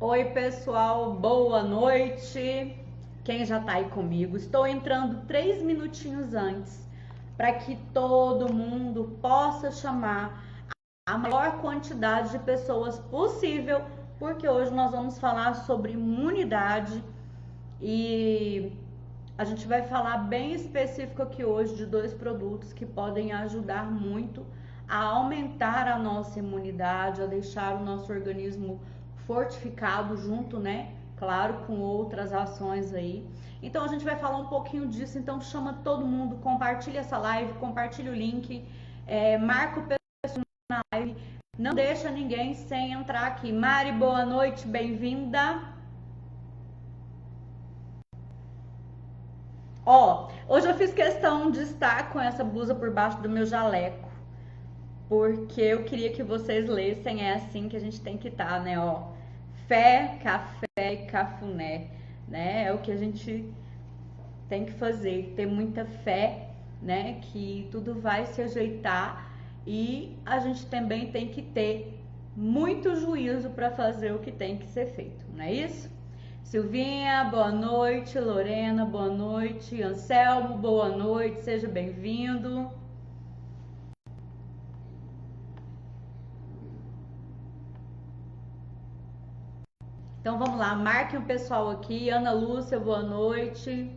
Oi, pessoal, boa noite. Quem já tá aí comigo? Estou entrando 3 minutinhos antes para que todo mundo possa chamar a maior quantidade de pessoas possível, porque hoje nós vamos falar sobre imunidade e a gente vai falar bem específico aqui hoje de 2 produtos que podem ajudar muito a aumentar a nossa imunidade, a deixar o nosso organismo fortificado junto, né? Claro, com outras ações aí. Então a gente vai falar um pouquinho disso, então chama todo mundo, compartilha essa live, compartilha o link, marca o pessoal na live, não deixa ninguém sem entrar aqui. Mari, boa noite, bem-vinda. Ó, hoje eu fiz questão de estar com essa blusa por baixo do meu jaleco, porque eu queria que vocês lessem, é assim que a gente tem que estar, né, ó. Fé, café e cafuné, né? É o que a gente tem que fazer, ter muita fé, né, que tudo vai se ajeitar e a gente também tem que ter muito juízo para fazer o que tem que ser feito, não é isso? Silvinha, boa noite. Lorena, boa noite. Anselmo, boa noite. Seja bem-vindo. Então vamos lá, marquem o pessoal aqui. Ana Lúcia, boa noite.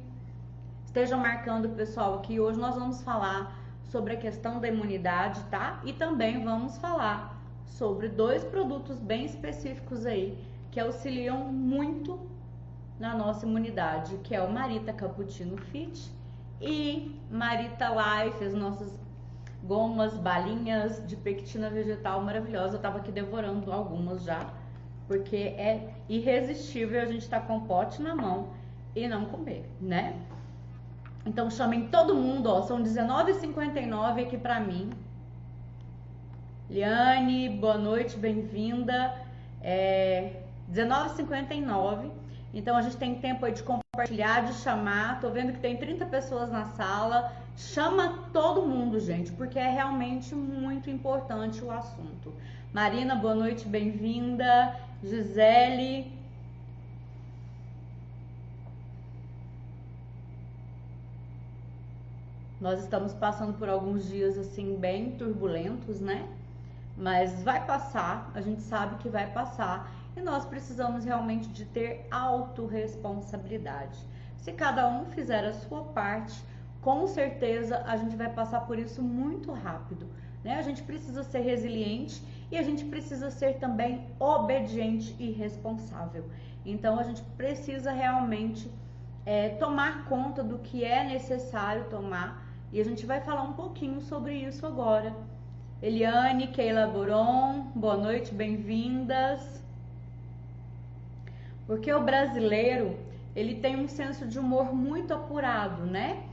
Estejam marcando o pessoal aqui. Hoje nós vamos falar sobre a questão da imunidade, tá? E também vamos falar sobre 2 produtos bem específicos aí que auxiliam muito na nossa imunidade, que é o Marita Cappuccino Fit e Marita Life, as nossas gomas, balinhas de pectina vegetal maravilhosa. Eu tava aqui devorando algumas já, porque é irresistível a gente tá com o pote na mão e não comer, né? Então chamem todo mundo, ó, são 19h59 aqui pra mim. Liane, boa noite, bem-vinda. 19h59. Então a gente tem tempo aí de compartilhar, de chamar. Tô vendo que tem 30 pessoas na sala. Chama todo mundo, gente, porque é realmente muito importante o assunto. Marina, boa noite, bem-vinda. Gisele. Nós estamos passando por alguns dias assim bem turbulentos, né? Mas vai passar, a gente sabe que vai passar e nós precisamos realmente de ter autorresponsabilidade. Se cada um fizer a sua parte, com certeza a gente vai passar por isso muito rápido, né? A gente precisa ser resiliente e a gente precisa ser também obediente e responsável. Então a gente precisa realmente tomar conta do que é necessário tomar e a gente vai falar um pouquinho sobre isso agora. Eliane, Keila Boron, boa noite, bem-vindas. Porque o brasileiro, ele tem um senso de humor muito apurado, né?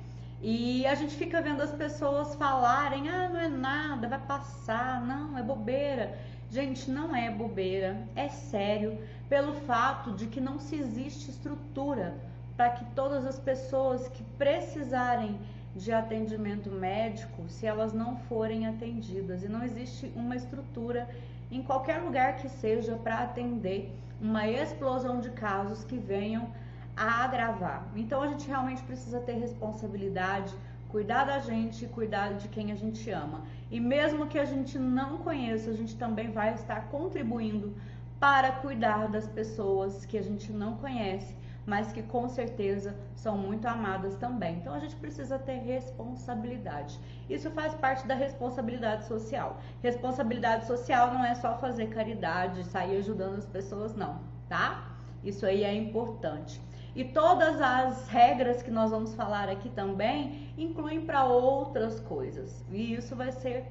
E a gente fica vendo as pessoas falarem, não é nada, vai passar, não, é bobeira. Gente, não é bobeira, é sério, pelo fato de que não se existe estrutura para que todas as pessoas que precisarem de atendimento médico, se elas não forem atendidas, e não existe uma estrutura em qualquer lugar que seja para atender uma explosão de casos que venham a agravar. Então a gente realmente precisa ter responsabilidade, cuidar da gente e cuidar de quem a gente ama. E mesmo que a gente não conheça, a gente também vai estar contribuindo para cuidar das pessoas que a gente não conhece, mas que com certeza são muito amadas também. Então a gente precisa ter responsabilidade. Isso faz parte da responsabilidade social. Responsabilidade social não é só fazer caridade, sair ajudando as pessoas, não, tá? Isso aí é importante. E todas as regras que nós vamos falar aqui também incluem para outras coisas. E isso vai ser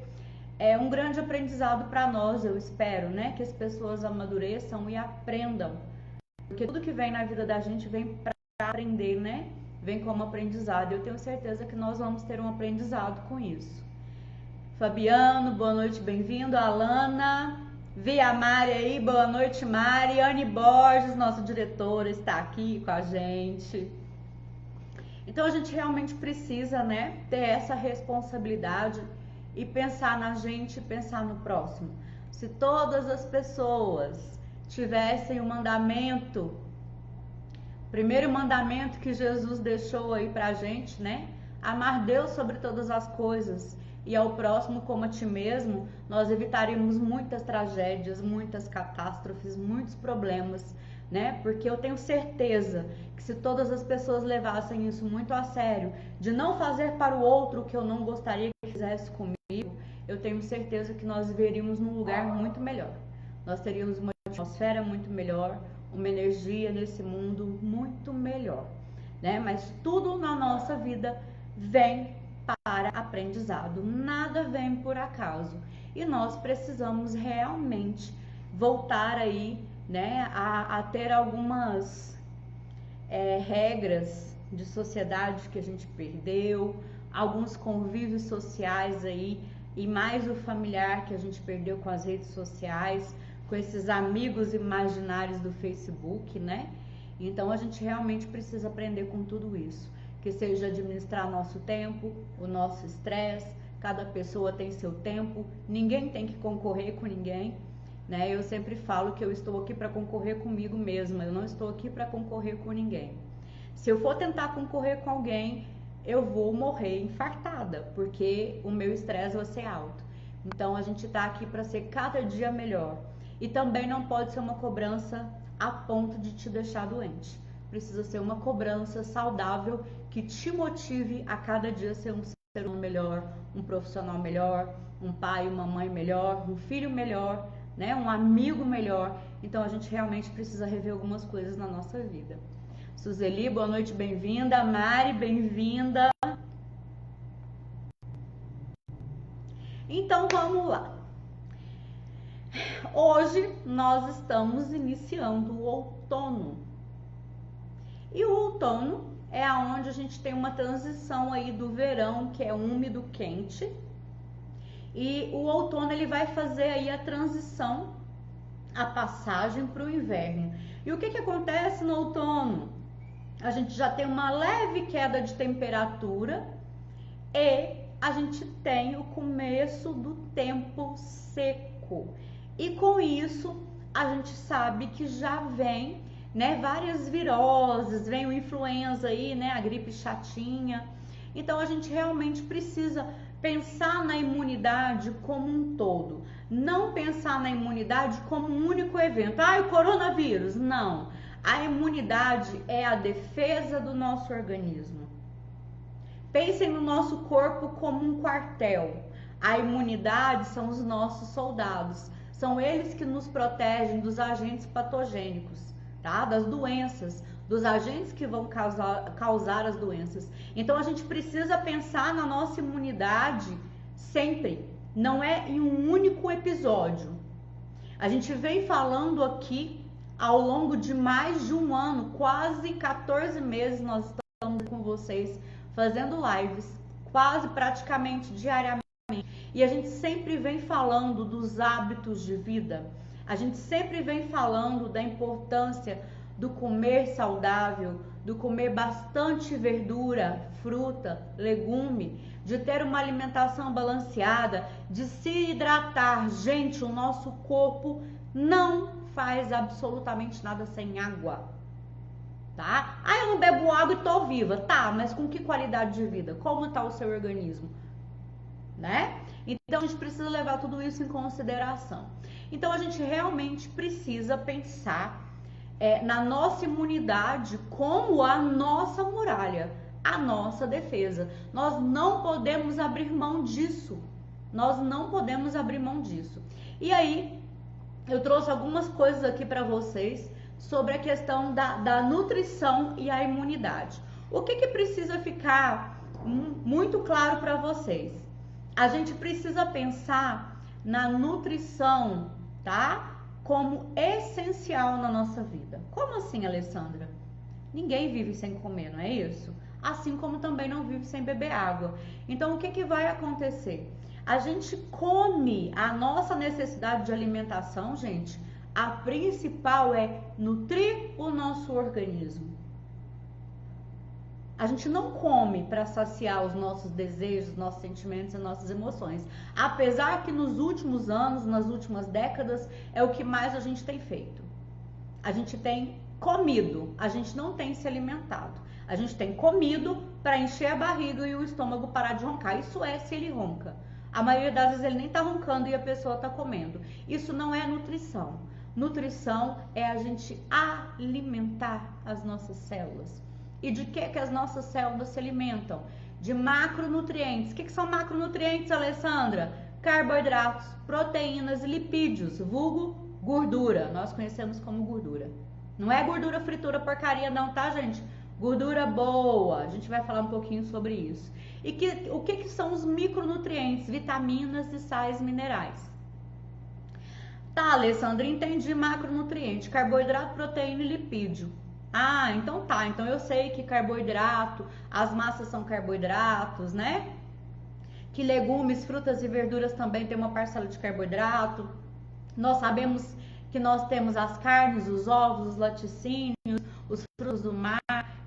um grande aprendizado para nós, eu espero, né? Que as pessoas amadureçam e aprendam. Porque tudo que vem na vida da gente vem para aprender, né? Vem como aprendizado. Eu tenho certeza que nós vamos ter um aprendizado com isso. Fabiano, boa noite, bem-vindo. Alana, vi a Mari aí, boa noite, Mari. Anne Borges, nossa diretora, está aqui com a gente. Então a gente realmente precisa, né, ter essa responsabilidade e pensar na gente, pensar no próximo. Se todas as pessoas tivessem o mandamento, o primeiro mandamento que Jesus deixou aí pra gente, né? Amar Deus sobre todas as coisas e ao próximo como a ti mesmo, nós evitaríamos muitas tragédias, muitas catástrofes, muitos problemas, né? Porque eu tenho certeza que se todas as pessoas levassem isso muito a sério, de não fazer para o outro o que eu não gostaria que fizesse comigo, eu tenho certeza que nós viveríamos num lugar muito melhor. Nós teríamos uma atmosfera muito melhor, uma energia nesse mundo muito melhor, né? Mas tudo na nossa vida vem para aprendizado, nada vem por acaso. E nós precisamos realmente voltar aí, né, a ter algumas regras de sociedade que a gente perdeu, alguns convívios sociais aí, e mais o familiar que a gente perdeu com as redes sociais, com esses amigos imaginários do Facebook, né? Então a gente realmente precisa aprender com tudo isso, que seja administrar nosso tempo, o nosso estresse. Cada pessoa tem seu tempo, ninguém tem que concorrer com ninguém, né? Eu sempre falo que eu estou aqui para concorrer comigo mesma, eu não estou aqui para concorrer com ninguém. Se eu for tentar concorrer com alguém, eu vou morrer infartada, porque o meu estresse vai ser alto. Então a gente está aqui para ser cada dia melhor. E também não pode ser uma cobrança a ponto de te deixar doente. Precisa ser uma cobrança saudável que te motive a cada dia ser um ser humano melhor, um profissional melhor, um pai, uma mãe melhor, um filho melhor, né? Um amigo melhor. Então a gente realmente precisa rever algumas coisas na nossa vida. Suzeli, boa noite, bem-vinda. Mari, bem-vinda. Então vamos lá. Hoje nós estamos iniciando o outono. E o outono é aonde a gente tem uma transição aí do verão, que é úmido, quente. E o outono ele vai fazer aí a transição, a passagem para o inverno. E o que acontece no outono? A gente já tem uma leve queda de temperatura e a gente tem o começo do tempo seco. E com isso a gente sabe que já vem, né, várias viroses, vem o influenza aí, né, a gripe chatinha. Então a gente realmente precisa pensar na imunidade como um todo, não pensar na imunidade como um único evento. Ah, o coronavírus, não. A imunidade é a defesa do nosso organismo. Pensem no nosso corpo como um quartel. A imunidade são os nossos soldados. São eles que nos protegem dos agentes patogênicos, tá? Das doenças, dos agentes que vão causar as doenças. Então a gente precisa pensar na nossa imunidade sempre. Não é em um único episódio. A gente vem falando aqui ao longo de mais de um ano, quase 14 meses nós estamos com vocês fazendo lives, quase praticamente diariamente. E a gente sempre vem falando dos hábitos de vida. A gente sempre vem falando da importância do comer saudável, do comer bastante verdura, fruta, legume, de ter uma alimentação balanceada, de se hidratar. Gente, o nosso corpo não faz absolutamente nada sem água, tá? Ah, eu não bebo água e tô viva. Tá, mas com que qualidade de vida? Como tá o seu organismo? Né? Então a gente precisa levar tudo isso em consideração. Então a gente realmente precisa pensar na nossa imunidade como a nossa muralha, a nossa defesa. Nós não podemos abrir mão disso. Nós não podemos abrir mão disso. E aí, eu trouxe algumas coisas aqui para vocês sobre a questão da nutrição e a imunidade. O que precisa ficar muito claro para vocês? A gente precisa pensar na nutrição, tá? Como essencial na nossa vida. Como assim, Alessandra? Ninguém vive sem comer, não é isso? Assim como também não vive sem beber água. Então, o que vai acontecer? A gente come a nossa necessidade de alimentação, gente. A principal é nutrir o nosso organismo. A gente não come para saciar os nossos desejos, nossos sentimentos e nossas emoções. Apesar que nos últimos anos, nas últimas décadas, é o que mais a gente tem feito. A gente tem comido, a gente não tem se alimentado. A gente tem comido para encher a barriga e o estômago parar de roncar. Isso é se ele ronca. A maioria das vezes ele nem tá roncando e a pessoa tá comendo. Isso não é nutrição. Nutrição é a gente alimentar as nossas células. E de que as nossas células se alimentam? De macronutrientes. O que são macronutrientes, Alessandra? Carboidratos, proteínas e lipídios, vulgo gordura. Nós conhecemos como gordura. Não é gordura fritura porcaria não, tá, gente? Gordura boa. A gente vai falar um pouquinho sobre isso. E o que são os micronutrientes? Vitaminas e sais minerais. Tá, Alessandra, entendi macronutriente, carboidrato, proteína e lipídio. Ah, então tá, então eu sei que carboidrato, as massas são carboidratos, né? Que legumes, frutas e verduras também tem uma parcela de carboidrato. Nós sabemos que nós temos as carnes, os ovos, os laticínios, os frutos do mar,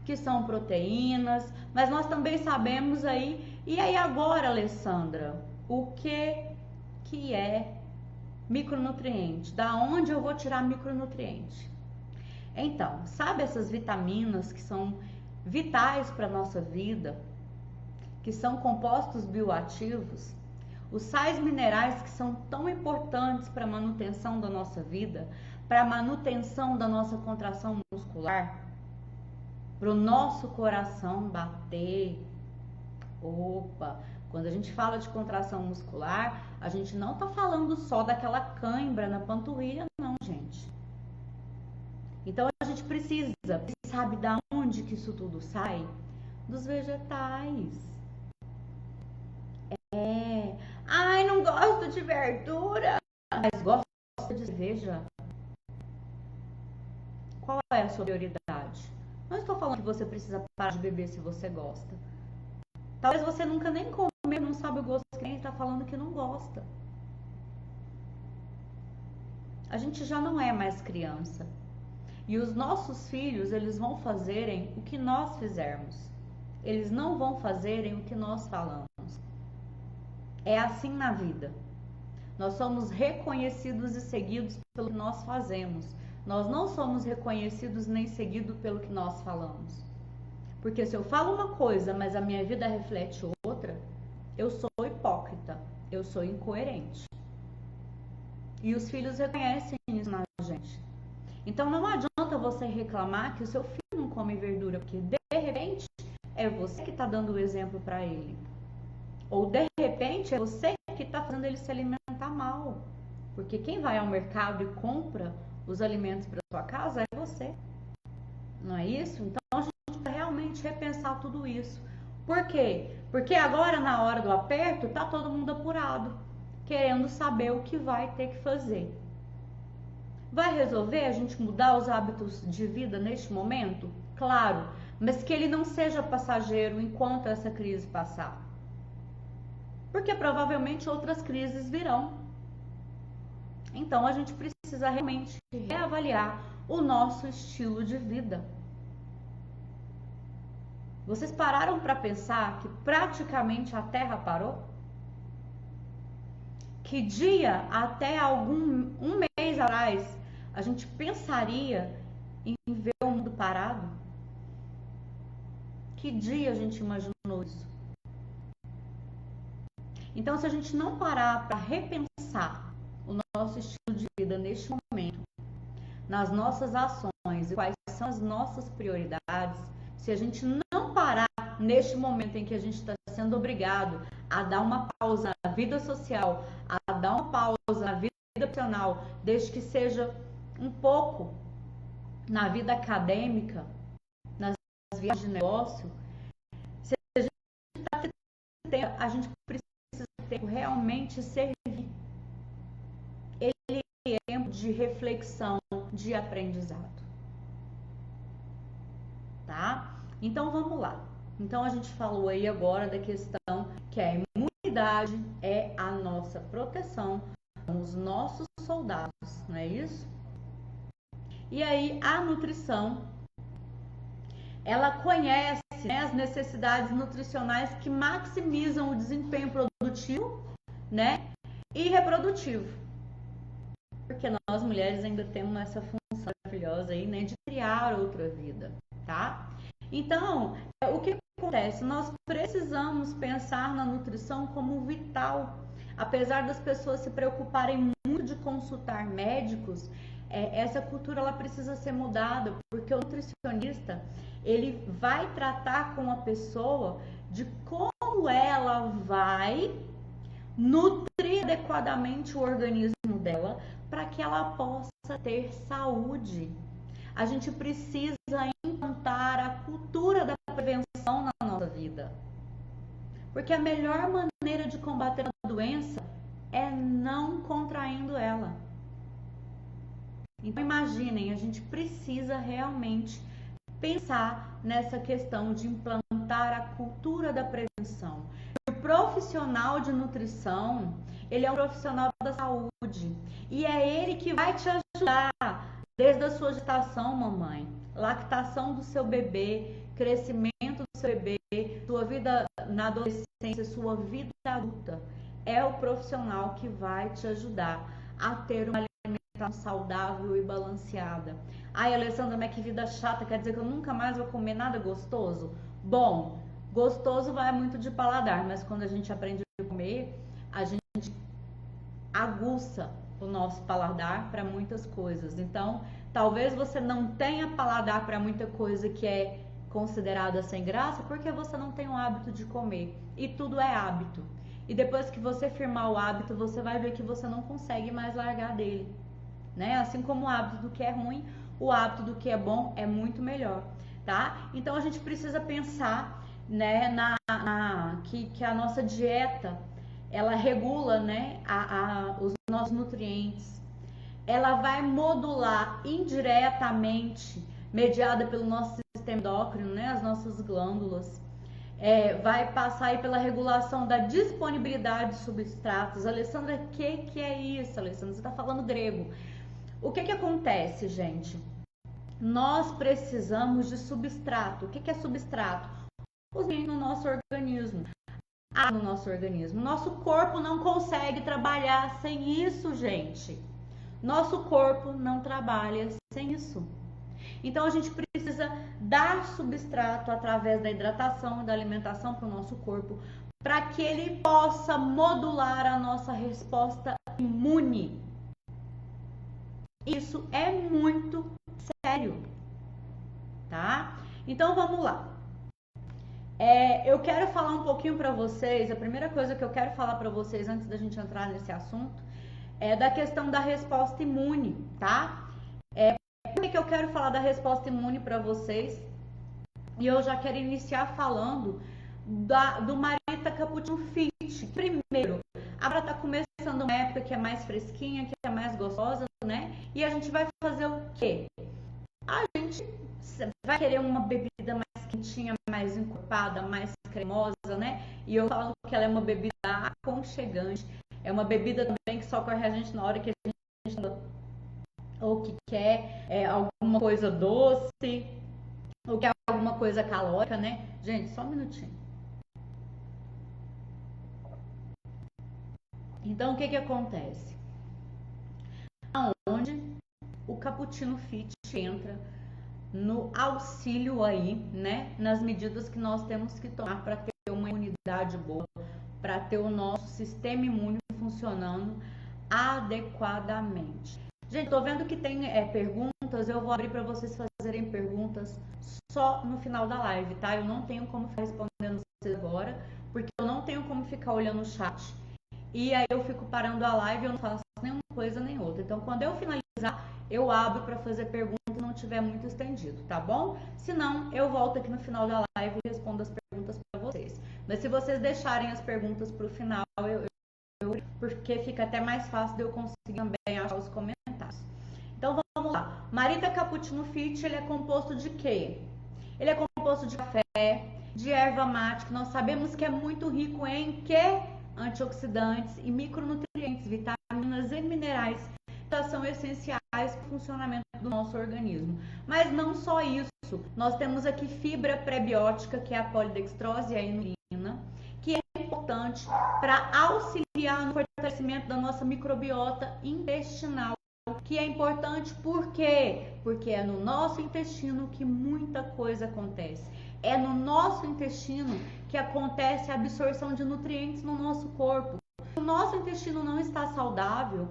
que são proteínas, mas nós também sabemos aí, e aí agora, Alessandra, o que é micronutriente? Da onde eu vou tirar micronutriente? Então, sabe essas vitaminas que são vitais para a nossa vida, que são compostos bioativos? Os sais minerais que são tão importantes para a manutenção da nossa vida, para a manutenção da nossa contração muscular, para o nosso coração bater. Opa! Quando a gente fala de contração muscular, a gente não está falando só daquela cãibra na panturrilha, não, gente. Então a gente precisa, sabe da onde que isso tudo sai? Dos vegetais. Ai, não gosto de verdura, mas gosto de cerveja. Qual é a sua prioridade? Não estou falando que você precisa parar de beber se você gosta. Talvez você nunca nem comeu, não sabe o gosto que nem está falando que não gosta. A gente já não é mais criança. E os nossos filhos, eles vão fazerem o que nós fizermos. Eles não vão fazerem o que nós falamos. É assim na vida. Nós somos reconhecidos e seguidos pelo que nós fazemos. Nós não somos reconhecidos nem seguidos pelo que nós falamos. Porque se eu falo uma coisa, mas a minha vida reflete outra, eu sou hipócrita, eu sou incoerente. E os filhos reconhecem isso na gente. Então não adianta você reclamar que o seu filho não come verdura, porque de repente é você que está dando o exemplo para ele. Ou de repente é você que está fazendo ele se alimentar mal. Porque quem vai ao mercado e compra os alimentos para sua casa é você. Não é isso? Então a gente precisa realmente repensar tudo isso. Por quê? Porque agora na hora do aperto tá todo mundo apurado, querendo saber o que vai ter que fazer. Vai resolver a gente mudar os hábitos de vida neste momento? Claro, mas que ele não seja passageiro enquanto essa crise passar. Porque provavelmente outras crises virão. Então a gente precisa realmente reavaliar o nosso estilo de vida. Vocês pararam para pensar que praticamente a Terra parou? Que dia até um mês atrás a gente pensaria em ver o mundo parado? Que dia a gente imaginou isso? Então, se a gente não parar para repensar o nosso estilo de vida neste momento, nas nossas ações e quais são as nossas prioridades, se a gente não parar neste momento em que a gente está sendo obrigado a dar uma pausa na vida social, a dar uma pausa na vida profissional, desde que seja um pouco na vida acadêmica, nas viagens de negócio, se a gente está tendo tempo, a gente precisa realmente servir. Ele é tempo de reflexão, de aprendizado. Tá? Então vamos lá. Então a gente falou aí agora da questão que a imunidade é a nossa proteção, são os nossos soldados, não é isso? E aí a nutrição, ela conhece, né, as necessidades nutricionais que maximizam o desempenho produtivo, né, e reprodutivo. Porque nós mulheres ainda temos essa função, maravilhosa aí, né, de criar outra vida, tá? Então, o que acontece? Nós precisamos pensar na nutrição como vital. Apesar das pessoas se preocuparem muito de consultar médicos, essa cultura ela precisa ser mudada, porque o nutricionista ele vai tratar com a pessoa de como ela vai nutrir adequadamente o organismo dela para que ela possa ter saúde. A gente precisa implantar a cultura da prevenção na nossa vida. Porque a melhor maneira de combater a doença é não contraindo ela. Então imaginem, a gente precisa realmente pensar nessa questão de implantar a cultura da prevenção. O profissional de nutrição, ele é um profissional da saúde e é ele que vai te ajudar desde a sua gestação, mamãe, lactação do seu bebê, crescimento do seu bebê, sua vida na adolescência, sua vida adulta. É o profissional que vai te ajudar a ter uma alimentação saudável e balanceada. Ai, Alessandra, mas que vida chata, quer dizer que eu nunca mais vou comer nada gostoso? Bom, gostoso vai muito de paladar, mas quando a gente aprende a comer, a gente aguça o nosso paladar para muitas coisas. Então, talvez você não tenha paladar para muita coisa que é considerada sem graça, porque você não tem o hábito de comer. E tudo é hábito. E depois que você firmar o hábito, você vai ver que você não consegue mais largar dele, né? Assim como o hábito do que é ruim, o hábito do que é bom é muito melhor, tá? Então a gente precisa pensar, né, que a nossa dieta ela regula, né, os nossos nutrientes. Ela vai modular indiretamente, mediada pelo nosso sistema endócrino, né, as nossas glândulas. Vai passar aí pela regulação da disponibilidade de substratos. Alessandra, o que é isso, Alessandra? Você está falando grego. O que acontece, gente? Nós precisamos de substrato. O que é substrato? Os nutrientes no nosso organismo. No nosso organismo. Nosso corpo não consegue trabalhar sem isso, gente. Nosso corpo não trabalha sem isso. Então a gente precisa dar substrato através da hidratação e da alimentação para o nosso corpo, para que ele possa modular a nossa resposta imune. Isso é muito sério, tá? Então vamos lá. Eu quero falar um pouquinho para vocês, a primeira coisa que eu quero falar para vocês antes da gente entrar nesse assunto é da questão da resposta imune, tá? Por que eu quero falar da resposta imune para vocês? E eu já quero iniciar falando do Marita Cappuccino Fit. Primeiro, agora tá começando uma época que é mais fresquinha, que é mais gostosa, né? E a gente vai fazer o quê? A gente vai querer uma bebida mais quentinha, mais encorpada, mais cremosa, né? E eu falo que ela é uma bebida aconchegante. É uma bebida também que socorre a gente na hora que a gente ou que quer alguma coisa doce, ou quer alguma coisa calórica, né? Gente, só um minutinho. Então, o que acontece? Aonde o Cappuccino Fit entra no auxílio aí, né? Nas medidas que nós temos que tomar para ter uma imunidade boa, para ter o nosso sistema imune funcionando adequadamente. Gente, tô vendo que tem perguntas, eu vou abrir para vocês fazerem perguntas só no final da live, tá? Eu não tenho como ficar respondendo vocês agora, porque eu não tenho como ficar olhando o chat. E aí eu fico parando a live e eu não faço nenhuma coisa nem outra. Então, quando eu finalizar, eu abro para fazer perguntas e não tiver muito estendido, tá bom? Se não, eu volto aqui no final da live e respondo as perguntas para vocês. Mas se vocês deixarem as perguntas para o final, porque fica até mais fácil de eu conseguir também achar os comentários. Então vamos lá. Marita Cappuccino Fit, ele é composto de quê? Ele é composto de café, de erva mate, que nós sabemos que é muito rico em quê? Antioxidantes e micronutrientes, vitaminas e minerais, que são essenciais para o funcionamento do nosso organismo. Mas não só isso, nós temos aqui fibra prebiótica, que é a polidextrose e a inulina, que é importante para auxiliar no fortalecimento da nossa microbiota intestinal. que é importante por quê? Porque é no nosso intestino que muita coisa acontece. É no nosso intestino que acontece a absorção de nutrientes no nosso corpo. Se o nosso intestino não está saudável,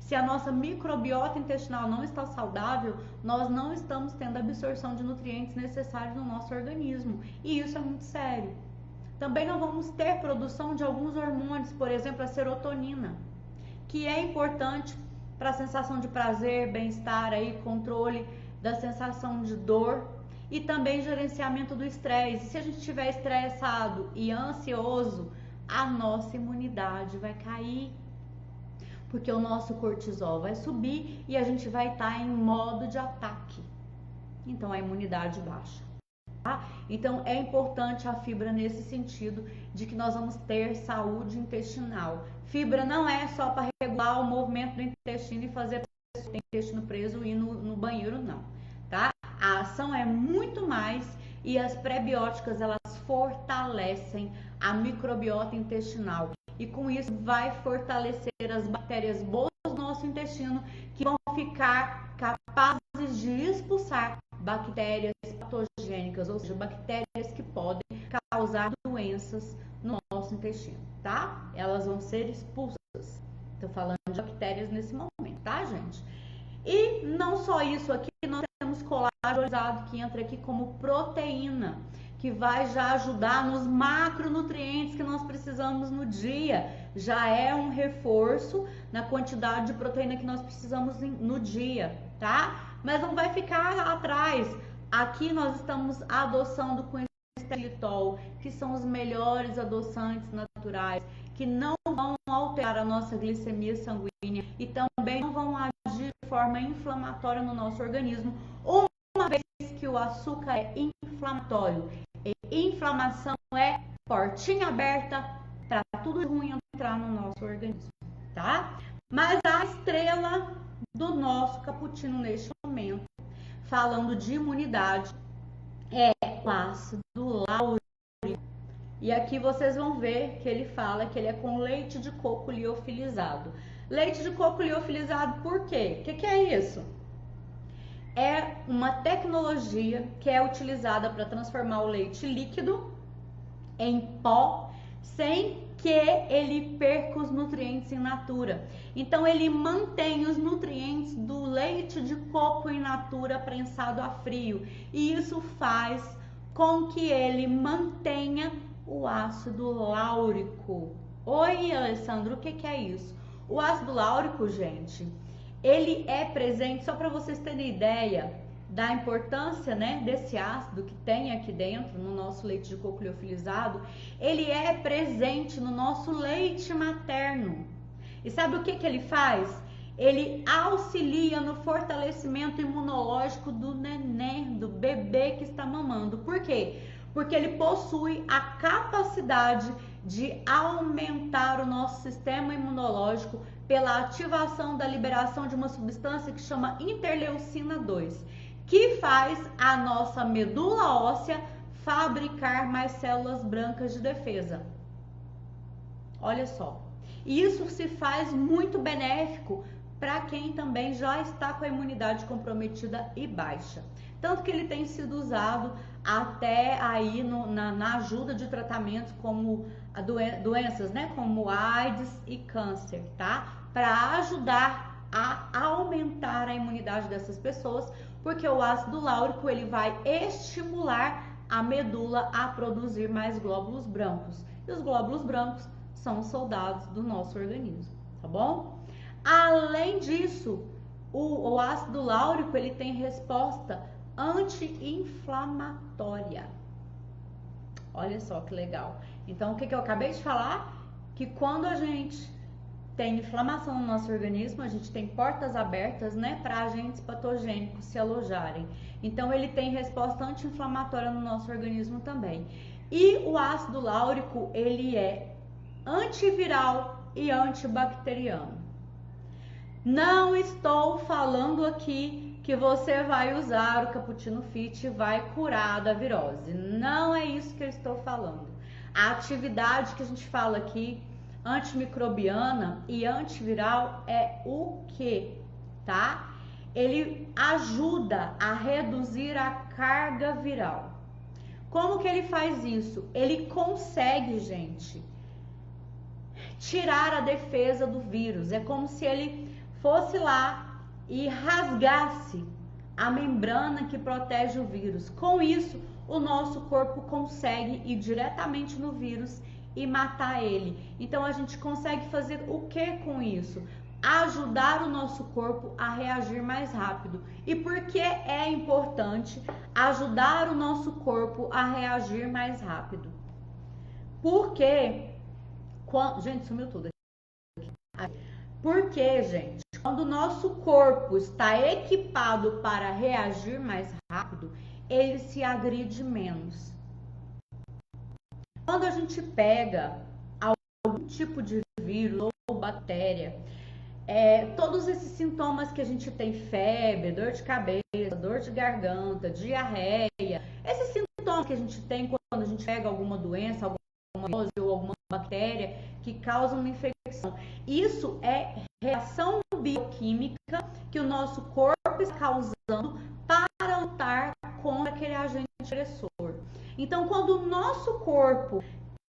se a nossa microbiota intestinal não está saudável, nós não estamos tendo a absorção de nutrientes necessários no nosso organismo. E isso é muito sério. Também não vamos ter produção de alguns hormônios, por exemplo, a serotonina, que é importante para a sensação de prazer, bem-estar, aí, controle da sensação de dor e também gerenciamento do estresse. Se a gente estiver estressado e ansioso, a nossa imunidade vai cair, porque o nosso cortisol vai subir e a gente vai estar em modo de ataque. Então a imunidade baixa. Tá? Então é importante a fibra nesse sentido de que nós vamos ter saúde intestinal. Fibra não é só para regular o movimento do intestino e fazer o intestino preso e ir no banheiro, não. Tá? A ação é muito mais e as prebióticas elas fortalecem a microbiota intestinal e com isso vai fortalecer as bactérias boas do nosso intestino que vão ficar capazes de expulsar bactérias patogênicas, ou seja, bactérias que podem causar doenças no nosso intestino, tá? Elas vão ser expulsas. Estou falando de bactérias nesse momento, tá, gente? E não só isso aqui, nós temos colágeno que entra aqui como proteína, que vai já ajudar nos macronutrientes que nós precisamos no dia. Já é um reforço na quantidade de proteína que nós precisamos no dia, tá? Mas não vai ficar atrás. Aqui nós estamos adoçando com xilitol, que são os melhores adoçantes naturais, que não vão alterar a nossa glicemia sanguínea e também não vão agir de forma inflamatória no nosso organismo, uma vez que o açúcar é inflamatório. E inflamação é portinha aberta para tudo ruim entrar no nosso organismo, tá? Mas a estrela do nosso cappuccino neste momento, falando de imunidade, é o ácido láurico. E aqui vocês vão ver que ele fala que ele é com leite de coco liofilizado. Leite de coco liofilizado por quê? O que é isso? É uma tecnologia que é utilizada para transformar o leite líquido em pó, sem que ele perca os nutrientes in natura. Então ele mantém os nutrientes do leite de coco in natura prensado a frio. E isso faz com que ele mantenha o ácido láurico. Oi, Alessandro, o que é isso? O ácido láurico, gente, ele é presente, só para vocês terem ideia da importância, né, desse ácido que tem aqui dentro no nosso leite de coco liofilizado, ele é presente no nosso leite materno. E sabe o que ele faz? Ele auxilia no fortalecimento imunológico do neném, do bebê que está mamando. Por quê? Porque ele possui a capacidade de aumentar o nosso sistema imunológico pela ativação da liberação de uma substância que chama interleucina 2, que faz a nossa medula óssea fabricar mais células brancas de defesa. Olha só. E isso se faz muito benéfico para quem também já está com a imunidade comprometida e baixa. Tanto que ele tem sido usado até aí na ajuda de tratamentos como doenças, né, como AIDS e câncer, tá? Para ajudar a aumentar a imunidade dessas pessoas, porque o ácido láurico ele vai estimular a medula a produzir mais glóbulos brancos. E os glóbulos brancos são os soldados do nosso organismo, tá bom? Além disso, o ácido láurico ele tem resposta anti-inflamatória. Olha só que legal. Então, o que eu acabei de falar? Que quando a gente tem inflamação no nosso organismo, a gente tem portas abertas, né, para agentes patogênicos se alojarem. Então, ele tem resposta anti-inflamatória no nosso organismo também. E o ácido láurico, ele é antiviral e antibacteriano. Não estou falando aqui que você vai usar o Cappuccino Fit e vai curar da virose. Não é isso que eu estou falando. A atividade que a gente fala aqui, antimicrobiana e antiviral, é o quê? tá? Ele ajuda a reduzir a carga viral. Como que ele faz isso? Ele consegue, gente, tirar a defesa do vírus. É como se ele fosse lá e rasgasse a membrana que protege o vírus. Com isso, o nosso corpo consegue ir diretamente no vírus e matar ele. Então a gente consegue fazer o que com isso? Ajudar o nosso corpo a reagir mais rápido. E por que é importante ajudar o nosso corpo a reagir mais rápido? Porque gente, sumiu tudo aqui. Porque, gente, quando o nosso corpo está equipado para reagir mais rápido, ele se agride menos. Quando a gente pega algum tipo de vírus ou bactéria, todos esses sintomas que a gente tem, febre, dor de cabeça, dor de garganta, diarreia, esses sintomas que a gente tem quando a gente pega alguma doença, alguma virose ou alguma bactéria que causa uma infecção, isso é reação bioquímica que o nosso corpo está causando para lutar contra aquele agente agressor. Então, quando o nosso corpo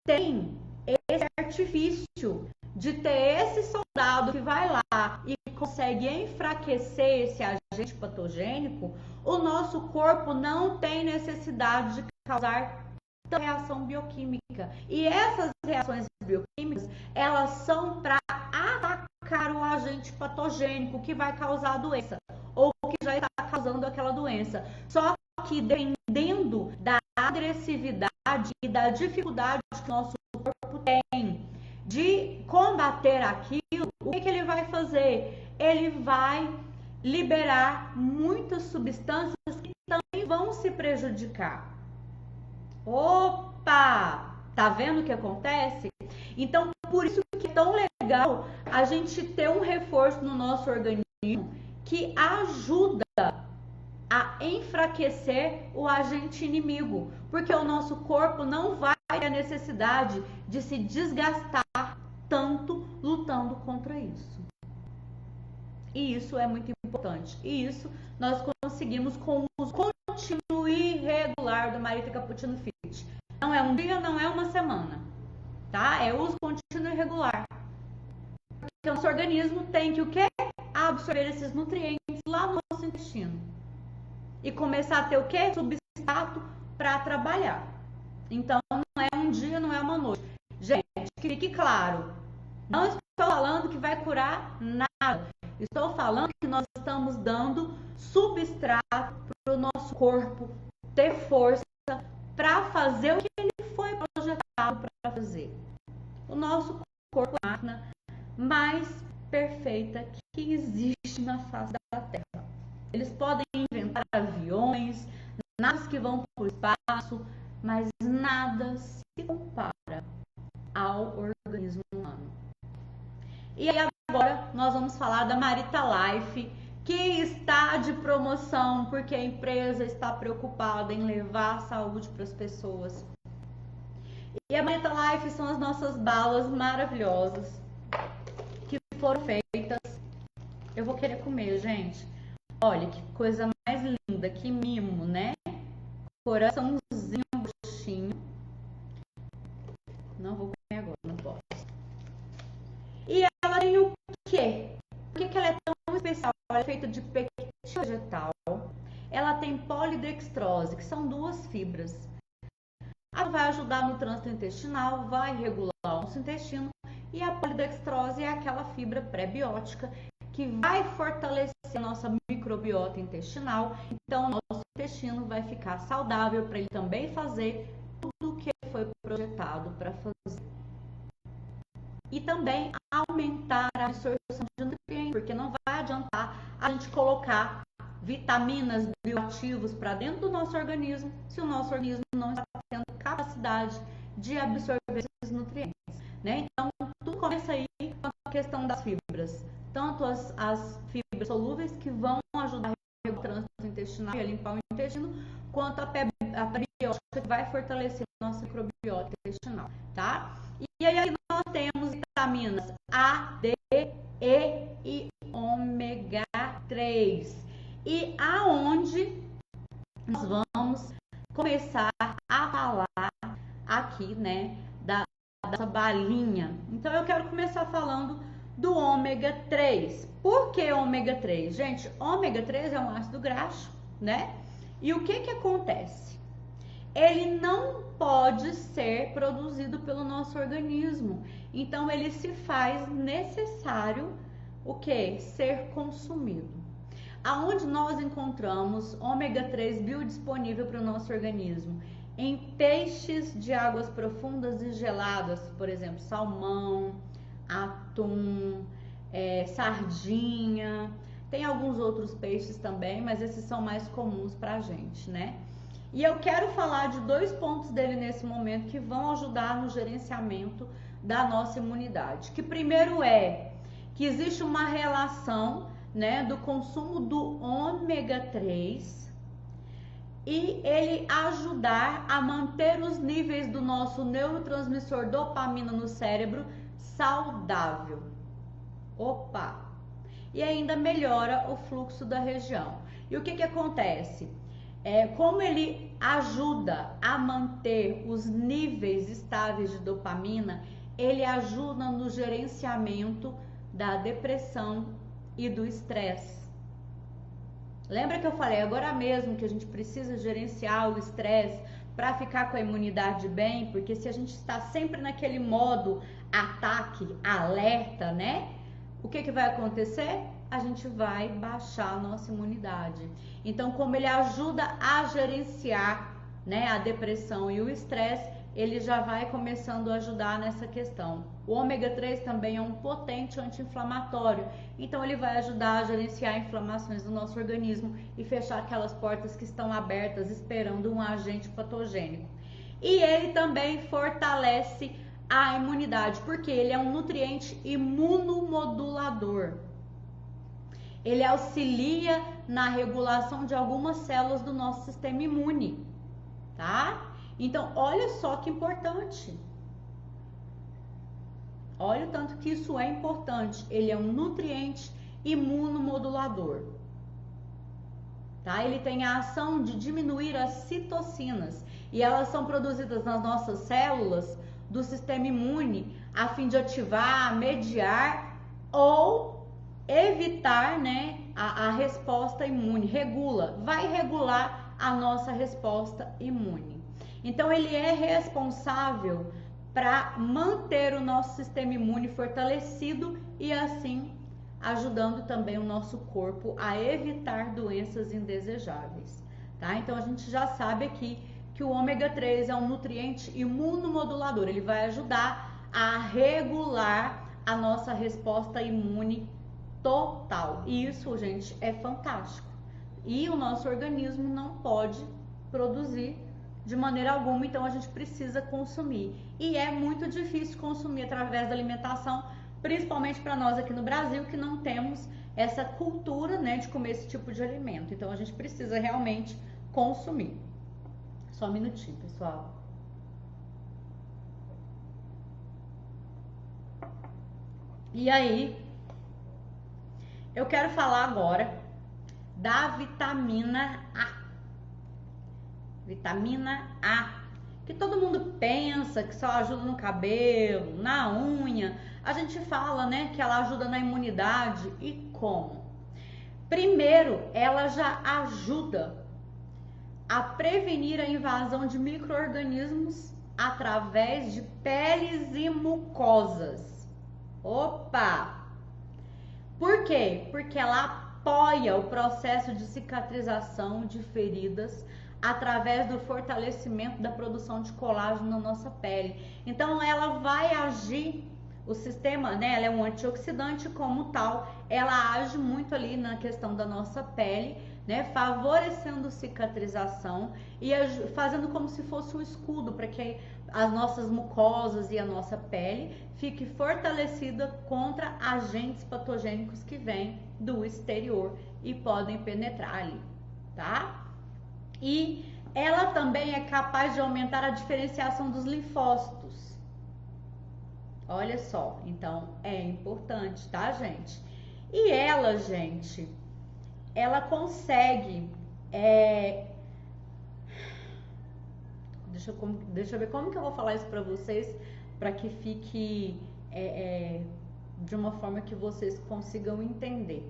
tem esse artifício de ter esse soldado que vai lá e consegue enfraquecer esse agente patogênico, o nosso corpo não tem necessidade de causar tanta reação bioquímica. E essas reações bioquímicas, elas são para atacar o agente patogênico que vai causar a doença, ou que já está causando aquela doença. Só que dependendo da agressividade e da dificuldade que o nosso corpo tem de combater aquilo, o que ele vai fazer? Ele vai liberar muitas substâncias que também vão se prejudicar. Opa! Tá vendo o que acontece? Então, por isso que é tão legal a gente ter um reforço no nosso organismo que ajuda a enfraquecer o agente inimigo, porque o nosso corpo não vai ter a necessidade de se desgastar tanto lutando contra isso. E isso é muito importante. E isso nós conseguimos com o uso contínuo e regular do Marita Cappuccino Fit. Não é um dia, não é uma semana, tá? É uso contínuo e regular. Porque o nosso organismo tem que o quê? Absorver esses nutrientes lá no nosso intestino. E começar a ter o quê? Substrato para trabalhar. Então, não é um dia, não é uma noite. Gente, que fique claro, não estou falando que vai curar nada. Estou falando que nós estamos dando substrato para o nosso corpo ter força para fazer o que ele foi projetado para fazer. O nosso corpo é a máquina mais perfeita que existe na face da Terra. Eles podem inventar aviões, naves que vão para o espaço, mas nada se compara ao organismo humano. E aí agora nós vamos falar da Marita Life, que está de promoção porque a empresa está preocupada em levar a saúde para as pessoas. E a Marita Life são as nossas balas maravilhosas que foram feitas. Eu vou querer comer, gente. Olha que coisa mais linda, que mimo, né? Coraçãozinho, roxinho. Não vou comer agora, não posso. E ela tem o quê? Por que ela é tão especial? Ela é feita de pectina vegetal. Ela tem polidextrose, que são 2 fibras. Ela vai ajudar no trânsito intestinal, vai regular o nosso intestino. E a polidextrose é aquela fibra pré-biótica que vai fortalecer a nossa microbiota intestinal. Então, o nosso intestino vai ficar saudável para ele também fazer tudo o que ele foi projetado para fazer. E também aumentar a absorção de nutrientes, porque não vai adiantar a gente colocar vitaminas, bioativos para dentro do nosso organismo se o nosso organismo não está tendo capacidade de absorver esses nutrientes, né? Então, tudo começa aí com a questão das fibras. Tanto as fibras solúveis, que vão ajudar a regular o trânsito intestinal e a limpar o intestino, quanto a prebiótica, que vai fortalecer a nossa microbiota intestinal, tá? E aí nós temos vitaminas A, D, E e ômega 3. E aonde nós vamos começar a falar aqui, né, da nossa balinha. Então eu quero começar falando do ômega 3. Por que ômega 3? Gente, ômega 3 é um ácido graxo, né? E o que acontece? Ele não pode ser produzido pelo nosso organismo. Então ele se faz necessário o que? Ser consumido. Aonde nós encontramos ômega 3 biodisponível para o nosso organismo? Em peixes de águas profundas e geladas, por exemplo, salmão, atum, sardinha. Tem alguns outros peixes também, mas esses são mais comuns pra gente, né? E eu quero falar de 2 pontos dele nesse momento que vão ajudar no gerenciamento da nossa imunidade. Que primeiro é que existe uma relação, né, do consumo do ômega 3 e ele ajudar a manter os níveis do nosso neurotransmissor dopamina no cérebro saudável. Opa! E ainda melhora o fluxo da região. E o que acontece? Como ele ajuda a manter os níveis estáveis de dopamina, ele ajuda no gerenciamento da depressão e do estresse. Lembra que eu falei agora mesmo que a gente precisa gerenciar o estresse para ficar com a imunidade bem? Porque se a gente está sempre naquele modo ataque, alerta, né? O que vai acontecer? A gente vai baixar a nossa imunidade. Então, como ele ajuda a gerenciar, né, a depressão e o estresse, ele já vai começando a ajudar nessa questão. O ômega 3 também é um potente anti-inflamatório, então ele vai ajudar a gerenciar inflamações do nosso organismo e fechar aquelas portas que estão abertas esperando um agente patogênico. E ele também fortalece a imunidade, porque ele é um nutriente imunomodulador. Ele auxilia na regulação de algumas células do nosso sistema imune, tá? Então, olha só que importante. Olha o tanto que isso é importante. Ele é um nutriente imunomodulador, tá? Ele tem a ação de diminuir as citocinas e elas são produzidas nas nossas células do sistema imune a fim de ativar, mediar ou evitar, né, a resposta imune. Vai regular a nossa resposta imune. Então ele é responsável para manter o nosso sistema imune fortalecido e assim ajudando também o nosso corpo a evitar doenças indesejáveis, tá? Então a gente já sabe aqui que o ômega 3 é um nutriente imunomodulador, ele vai ajudar a regular a nossa resposta imune total. E isso, gente, é fantástico. E o nosso organismo não pode produzir de maneira alguma, então a gente precisa consumir. E é muito difícil consumir através da alimentação, principalmente para nós aqui no Brasil, que não temos essa cultura, né, de comer esse tipo de alimento. Então a gente precisa realmente consumir. Só um minutinho, pessoal. E aí, eu quero falar agora da vitamina A. Vitamina A, que todo mundo pensa que só ajuda no cabelo, na unha. A gente fala, né, que ela ajuda na imunidade. E como? Primeiro, ela já ajuda a prevenir a invasão de micro-organismos através de peles e mucosas. Opa! Por quê? Porque ela apoia o processo de cicatrização de feridas através do fortalecimento da produção de colágeno na nossa pele. Então ela vai agir, o sistema, né, ela é um antioxidante como tal, ela age muito ali na questão da nossa pele, né, favorecendo cicatrização e fazendo como se fosse um escudo para que as nossas mucosas e a nossa pele fique fortalecida contra agentes patogênicos que vêm do exterior e podem penetrar ali, tá? E ela também é capaz de aumentar a diferenciação dos linfócitos. Olha só, então é importante, tá, gente? E ela, gente, ela consegue... Deixa eu ver como que eu vou falar isso pra vocês, para que fique de uma forma que vocês consigam entender.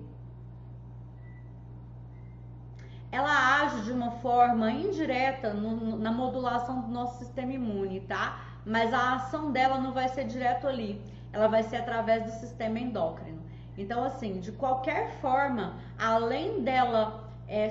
Ela age de uma forma indireta na modulação do nosso sistema imune, tá? Mas a ação dela não vai ser direto ali, ela vai ser através do sistema endócrino. Então, assim, de qualquer forma, além dela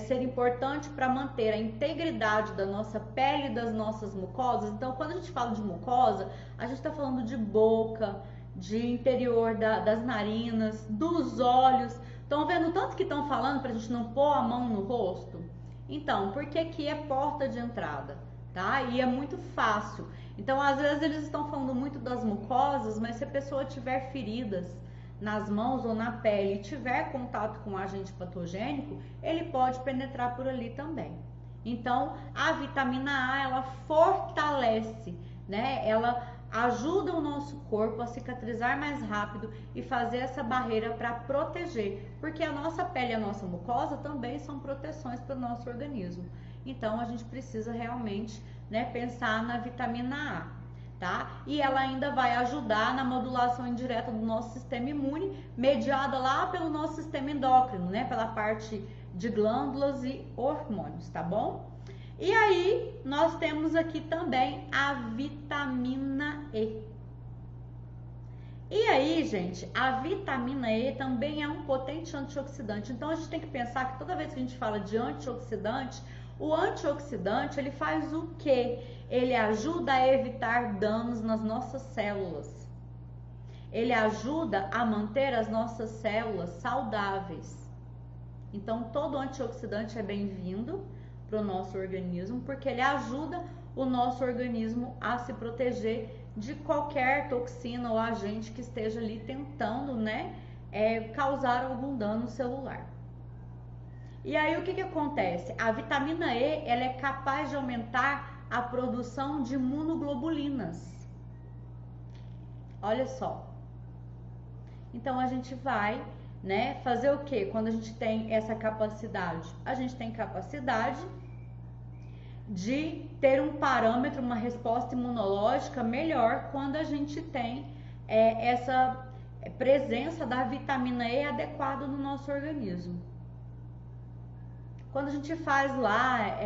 ser importante para manter a integridade da nossa pele e das nossas mucosas, então quando a gente fala de mucosa, a gente está falando de boca, de interior das narinas, dos olhos. Estão vendo tanto que estão falando para a gente não pôr a mão no rosto? Então, porque aqui é porta de entrada, tá? E é muito fácil. Então, às vezes eles estão falando muito das mucosas, mas se a pessoa tiver feridas nas mãos ou na pele e tiver contato com um agente patogênico, ele pode penetrar por ali também. Então, a vitamina A, ela fortalece, né? Ela ajuda o nosso corpo a cicatrizar mais rápido e fazer essa barreira para proteger, porque a nossa pele e a nossa mucosa também são proteções para o nosso organismo. Então a gente precisa realmente, né, pensar na vitamina A, tá? E ela ainda vai ajudar na modulação indireta do nosso sistema imune, mediada lá pelo nosso sistema endócrino, né, pela parte de glândulas e hormônios, tá bom? E aí, nós temos aqui também a vitamina E. E aí, gente, a vitamina E também é um potente antioxidante. Então, a gente tem que pensar que toda vez que a gente fala de antioxidante, o antioxidante, ele faz o quê? Ele ajuda a evitar danos nas nossas células. Ele ajuda a manter as nossas células saudáveis. Então, todo antioxidante é bem-vindo para o nosso organismo, porque ele ajuda o nosso organismo a se proteger de qualquer toxina ou agente que esteja ali tentando, né, causar algum dano celular. E aí o que acontece? A vitamina E, ela é capaz de aumentar a produção de imunoglobulinas. Olha só. Então a gente vai, né, fazer o quê? Quando a gente tem essa capacidade? A gente tem capacidade de ter um parâmetro, uma resposta imunológica melhor quando a gente tem essa presença da vitamina E adequada no nosso organismo. Quando a gente faz lá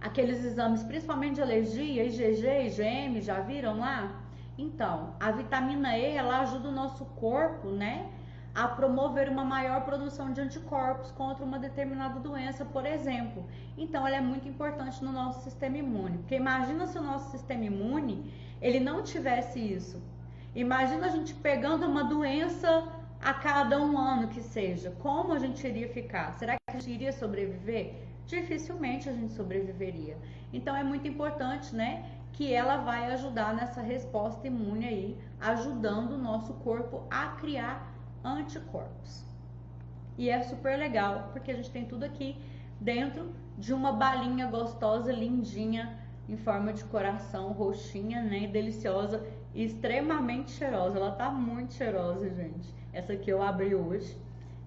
aqueles exames, principalmente de alergia, IgG, IgM, já viram lá? Então, a vitamina E, ela ajuda o nosso corpo, né, a promover uma maior produção de anticorpos contra uma determinada doença, por exemplo. Então, ela é muito importante no nosso sistema imune. Porque imagina se o nosso sistema imune, ele não tivesse isso. Imagina a gente pegando uma doença a cada um ano que seja. Como a gente iria ficar? Será que a gente iria sobreviver? Dificilmente a gente sobreviveria. Então, é muito importante, né, que ela vai ajudar nessa resposta imune aí, ajudando o nosso corpo a criar anticorpos. E é super legal, porque a gente tem tudo aqui dentro de uma balinha gostosa, lindinha, em forma de coração, roxinha, né, deliciosa e extremamente cheirosa. Ela tá muito cheirosa, gente. Essa aqui eu abri hoje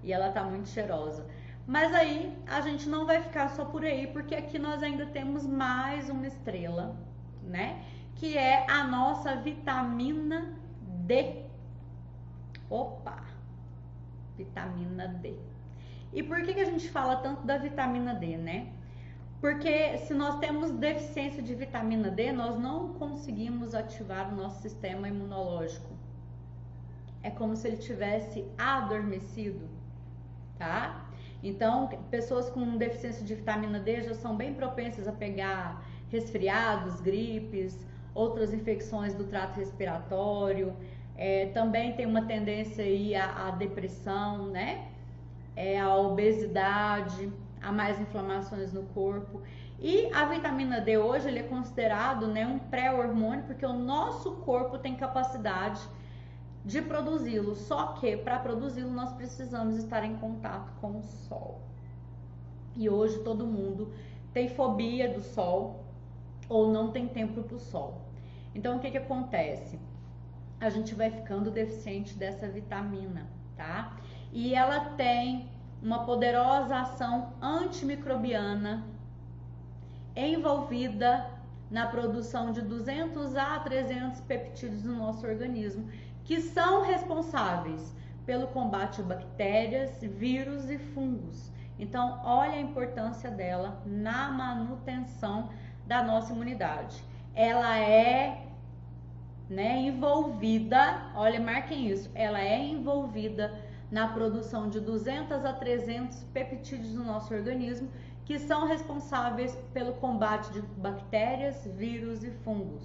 e ela tá muito cheirosa. Mas aí a gente não vai ficar só por aí, porque aqui nós ainda temos mais uma estrela, né, que é a nossa vitamina D. Opa! Vitamina D. E por que a gente fala tanto da vitamina D, né? Porque se nós temos deficiência de vitamina D, nós não conseguimos ativar o nosso sistema imunológico. É como se ele tivesse adormecido, tá? Então, pessoas com deficiência de vitamina D já são bem propensas a pegar resfriados, gripes, outras infecções do trato respiratório. Também tem uma tendência aí à depressão, né? A obesidade, a mais inflamações no corpo. E a vitamina D hoje ele é considerado, né, um pré-hormônio, porque o nosso corpo tem capacidade de produzi-lo. Só que para produzi-lo nós precisamos estar em contato com o sol. E hoje todo mundo tem fobia do sol ou não tem tempo para o sol. Então o que acontece? A gente vai ficando deficiente dessa vitamina, tá? e ela tem uma poderosa ação antimicrobiana envolvida na produção de 200 a 300 peptídeos no nosso organismo, que são responsáveis pelo combate a bactérias, vírus e fungos. Então, olha a importância dela na manutenção da nossa imunidade. Ela é, envolvida, olha, marquem isso, ela é envolvida na produção de 200 a 300 peptídeos no nosso organismo, que são responsáveis pelo combate de bactérias, vírus e fungos.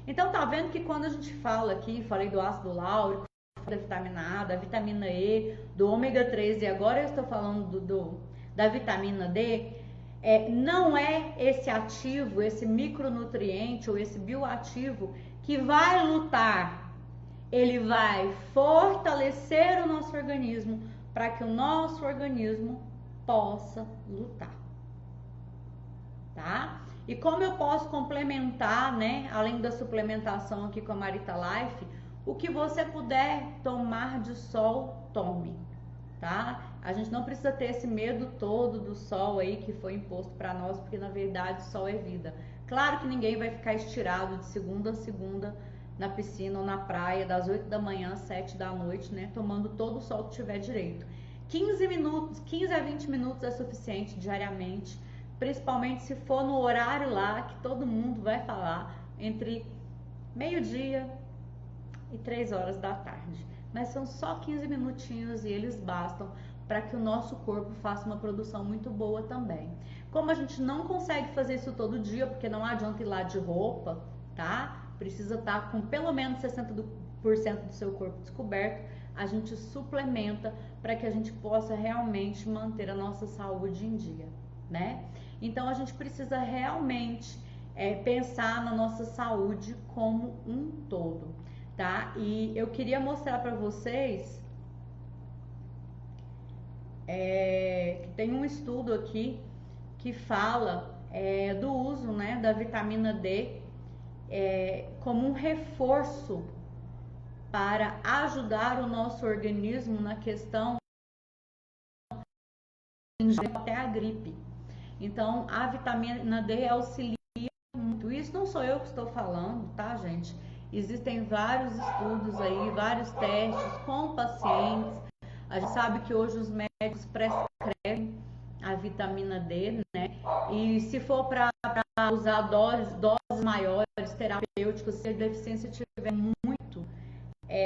Então, tá vendo que quando a gente fala aqui, falei do ácido láurico, da vitamina A, da vitamina E, do ômega 3 e agora eu estou falando da vitamina D, não é esse ativo, esse micronutriente ou esse bioativo que vai lutar. Ele vai fortalecer o nosso organismo para que o nosso organismo possa lutar, tá? E como eu posso complementar, além da suplementação aqui com a Marita Life, o que você puder tomar de sol, tome, tá? A gente não precisa ter esse medo todo do sol aí que foi imposto para nós, porque na verdade o sol é vida. Claro que ninguém vai ficar estirado de segunda a segunda na piscina ou na praia, das 8 da manhã às 7 da noite, tomando todo o sol que tiver direito. 15 a 20 minutos é suficiente diariamente, principalmente se for no horário lá que todo mundo vai falar, entre meio-dia e 3 horas da tarde. Mas são só 15 minutinhos e eles bastam para que o nosso corpo faça uma produção muito boa também. Como a gente não consegue fazer isso todo dia, porque não adianta ir lá de roupa, tá? Precisa estar com pelo menos 60% do seu corpo descoberto, a gente suplementa para que a gente possa realmente manter a nossa saúde em dia, Então a gente precisa realmente pensar na nossa saúde como um todo, tá? E eu queria mostrar para vocês que tem um estudo aqui que fala do uso, da vitamina D como um reforço para ajudar o nosso organismo na questão até a gripe. Então, a vitamina D auxilia muito. Isso não sou eu que estou falando, tá, gente? Existem vários estudos aí, vários testes com pacientes. A gente sabe que hoje os médicos prescrevem a vitamina D, E se for para usar doses maiores, terapêuticas, se a deficiência tiver muito,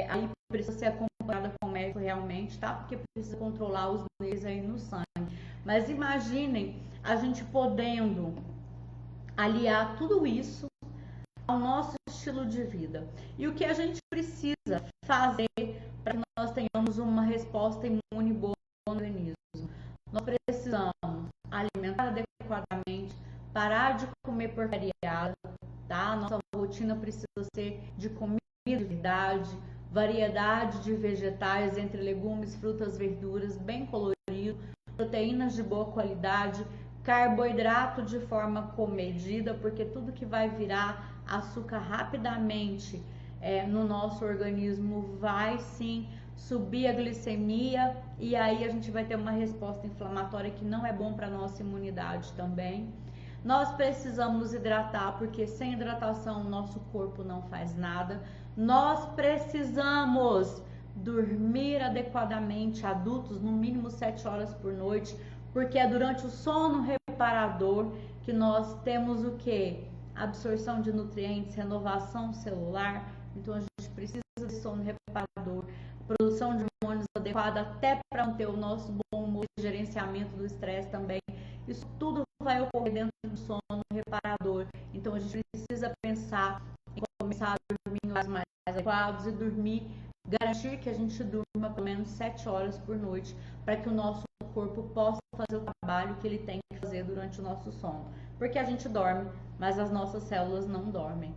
aí precisa ser acompanhada com o médico realmente, tá? Porque precisa controlar os níveis aí no sangue. Mas imaginem a gente podendo aliar tudo isso ao nosso estilo de vida. E o que a gente precisa fazer para que nós tenhamos uma resposta imune boa no organismo? Nós precisamos alimentar adequadamente, parar de comer porcariada, tá? Nossa rotina precisa ser de comida de verdade, variedade de vegetais entre legumes, frutas, verduras, bem colorido, proteínas de boa qualidade, carboidrato de forma comedida, porque tudo que vai virar açúcar rapidamente no nosso organismo vai sim subir a glicemia e aí a gente vai ter uma resposta inflamatória que não é bom para nossa imunidade também. Nós precisamos hidratar, porque sem hidratação o nosso corpo não faz nada. Nós precisamos dormir adequadamente, adultos, no mínimo 7 horas por noite, porque é durante o sono reparador que nós temos o quê? Absorção de nutrientes, renovação celular. Então a gente precisa de sono reparador, produção de hormônios adequada até para manter o nosso bom humor, gerenciamento do estresse também. Isso tudo vai ocorrer dentro do sono reparador. Então a gente precisa pensar em começar a dormir em horários mais adequados e dormir, garantir que a gente durma pelo menos 7 horas por noite, para que o nosso corpo possa fazer o trabalho que ele tem que fazer durante o nosso sono. Porque a gente dorme, mas as nossas células não dormem,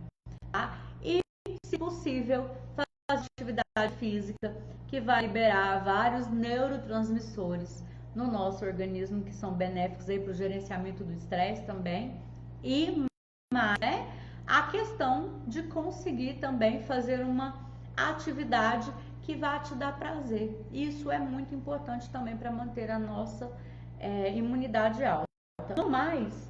tá? E, se possível, fazer atividade física, que vai liberar vários neurotransmissores no nosso organismo, que são benéficos aí para o gerenciamento do estresse também. E mais, a questão de conseguir também fazer uma atividade que vai te dar prazer. Isso é muito importante também para manter a nossa imunidade alta. No mais,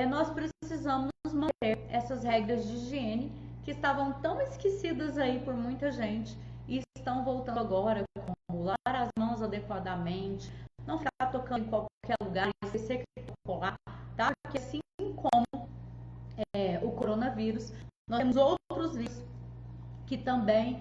nós precisamos manter essas regras de higiene que estavam tão esquecidas aí por muita gente e estão voltando agora, como lavar as mãos adequadamente, não ficar tocando em qualquer lugar, esquecer que tocou lá, tá? Porque assim como o coronavírus, nós temos outros vírus que também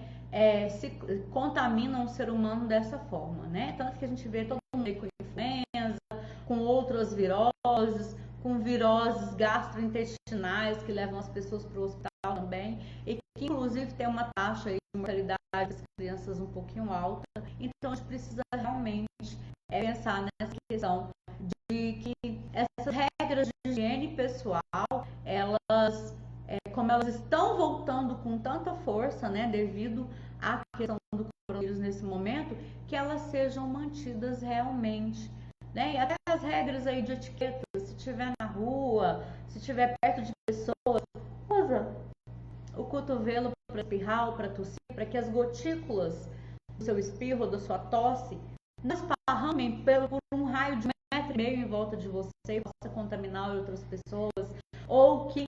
se contaminam o ser humano dessa forma, né? Tanto que a gente vê todo mundo aí com influenza, com outras viroses, com viroses gastrointestinais que levam as pessoas para o hospital também, e que inclusive tem uma taxa aí de mortalidade das crianças um pouquinho alta. Então a gente precisa realmente pensar nessa questão de que essas regras de higiene pessoal, elas, como elas estão voltando com tanta força, né, devido à questão do coronavírus nesse momento, que elas sejam mantidas realmente, né? E até as regras aí de etiqueta, se estiver na rua, se estiver perto de pessoas, usa o cotovelo para espirrar ou para tossir, para que as gotículas do seu espirro, da sua tosse, não esparramem por um raio de 1,5 metro em volta de você e possa contaminar outras pessoas, ou que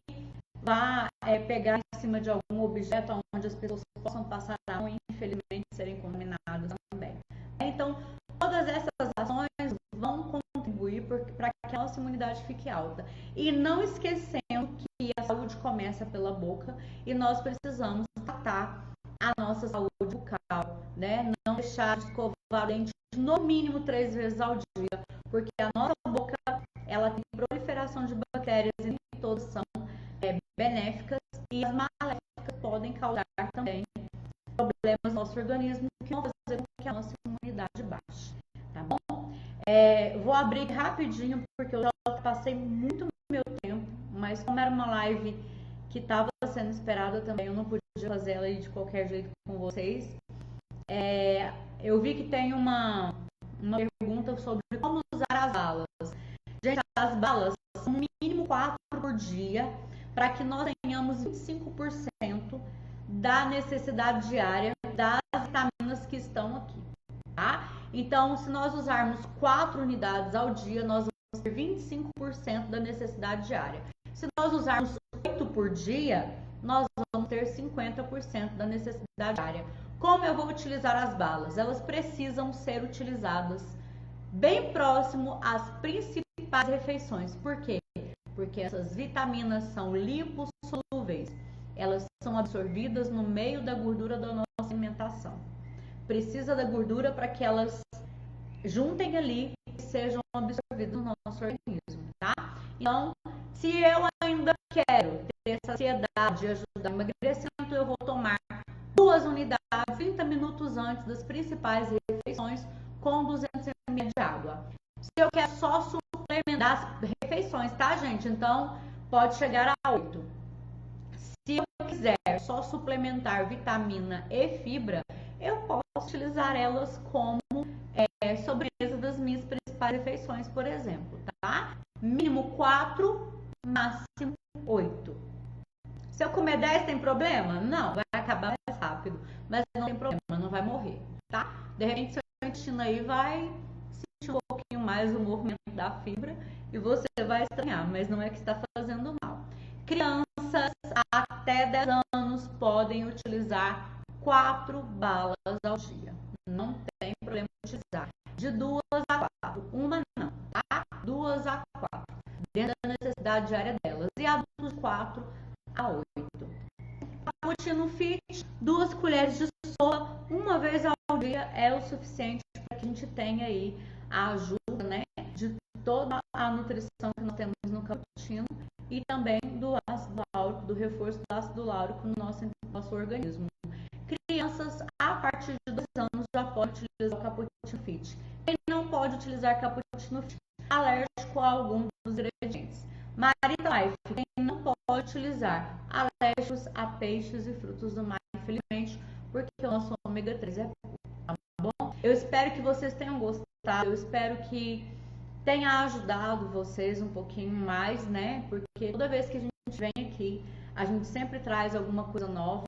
vá pegar em cima de algum objeto onde as pessoas possam passar a mão e infelizmente serem contaminadas também. Então, todas essas ações vão contribuir para que a nossa imunidade fique alta. E não esquecendo que a saúde começa pela boca e nós precisamos tratar a nossa saúde bucal, né? Não deixar de escovar o dente no mínimo 3 vezes ao dia, porque a nossa boca, ela tem proliferação de bactérias e nem todas são benéficas, e as maléficas podem causar também problemas no nosso organismo que vão fazer com que a nossa imunidade baixe, tá bom? Vou abrir rapidinho porque eu já passei muito meu tempo, mas como era uma live que estava sendo esperada também, eu não podia fazer ela aí de qualquer jeito com vocês. Eu vi que tem uma pergunta sobre como usar as balas. Gente, as balas são no mínimo 4 por dia, para que nós tenhamos 25% da necessidade diária das vitaminas que estão aqui, tá? Então, se nós usarmos 4 unidades ao dia, nós vamos ter 25% da necessidade diária. Se nós usarmos 8 por dia, nós vamos ter 50% da necessidade diária. Como eu vou utilizar as balas? Elas precisam ser utilizadas bem próximo às principais refeições. Por quê? Porque essas vitaminas são lipossolúveis. Elas são absorvidas no meio da gordura da nossa alimentação. Precisa da gordura para que elas juntem ali e sejam absorvidas no nosso organismo, tá? Então, se eu ainda quero ter saciedade e ajudar no emagrecimento, eu vou tomar 2 unidades 30 minutos antes das principais refeições com 200 ml de água. Se eu quero só suplementar as refeições, tá, gente? Então, pode chegar a 8. Se eu quiser só suplementar vitamina e fibra, eu posso utilizar elas como sobremesa das minhas principais refeições, por exemplo, tá? Mínimo 4, máximo 8. Se eu comer 10, tem problema? Não, vai acabar mais rápido, mas não tem problema, não vai morrer, tá? De repente, seu intestino aí vai sentir um pouquinho mais o movimento da fibra e você vai estranhar, mas não é que está fazendo mal. Crianças até 10 anos podem utilizar 4 balas ao dia. Não tem problema utilizar. De 2 a 4. Uma não, tá? 2 a 4. Dentro da necessidade diária delas. E adultos de 4 a 8. Cappuccino Fit, 2 colheres de sopa, uma vez ao dia é o suficiente para que a gente tenha aí a ajuda, né, de toda a nutrição que nós temos no cappuccino e também do ácido láurico, do reforço do ácido láurico no nosso organismo. Crianças a partir de 2 anos já podem utilizar o Cappuccino Fit. Quem não pode utilizar Cappuccino Fit? Alérgico a algum dos ingredientes. Marita Life, quem não pode utilizar? Alérgicos a peixes e frutos do mar, infelizmente, porque o nosso ômega 3 é pouco, tá bom? Eu espero que vocês tenham gostado, eu espero que tenha ajudado vocês um pouquinho mais, né? Porque toda vez que a gente vem aqui, A gente sempre traz alguma coisa nova.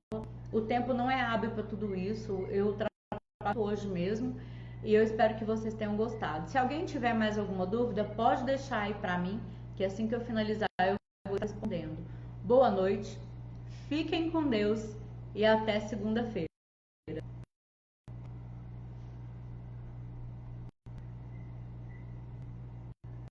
O tempo não é hábil para tudo isso. Eu trabalho hoje mesmo e eu espero que vocês tenham gostado. Se alguém tiver mais alguma dúvida, pode deixar aí para mim, que assim que eu finalizar eu vou respondendo. Boa noite, fiquem com Deus e até segunda-feira.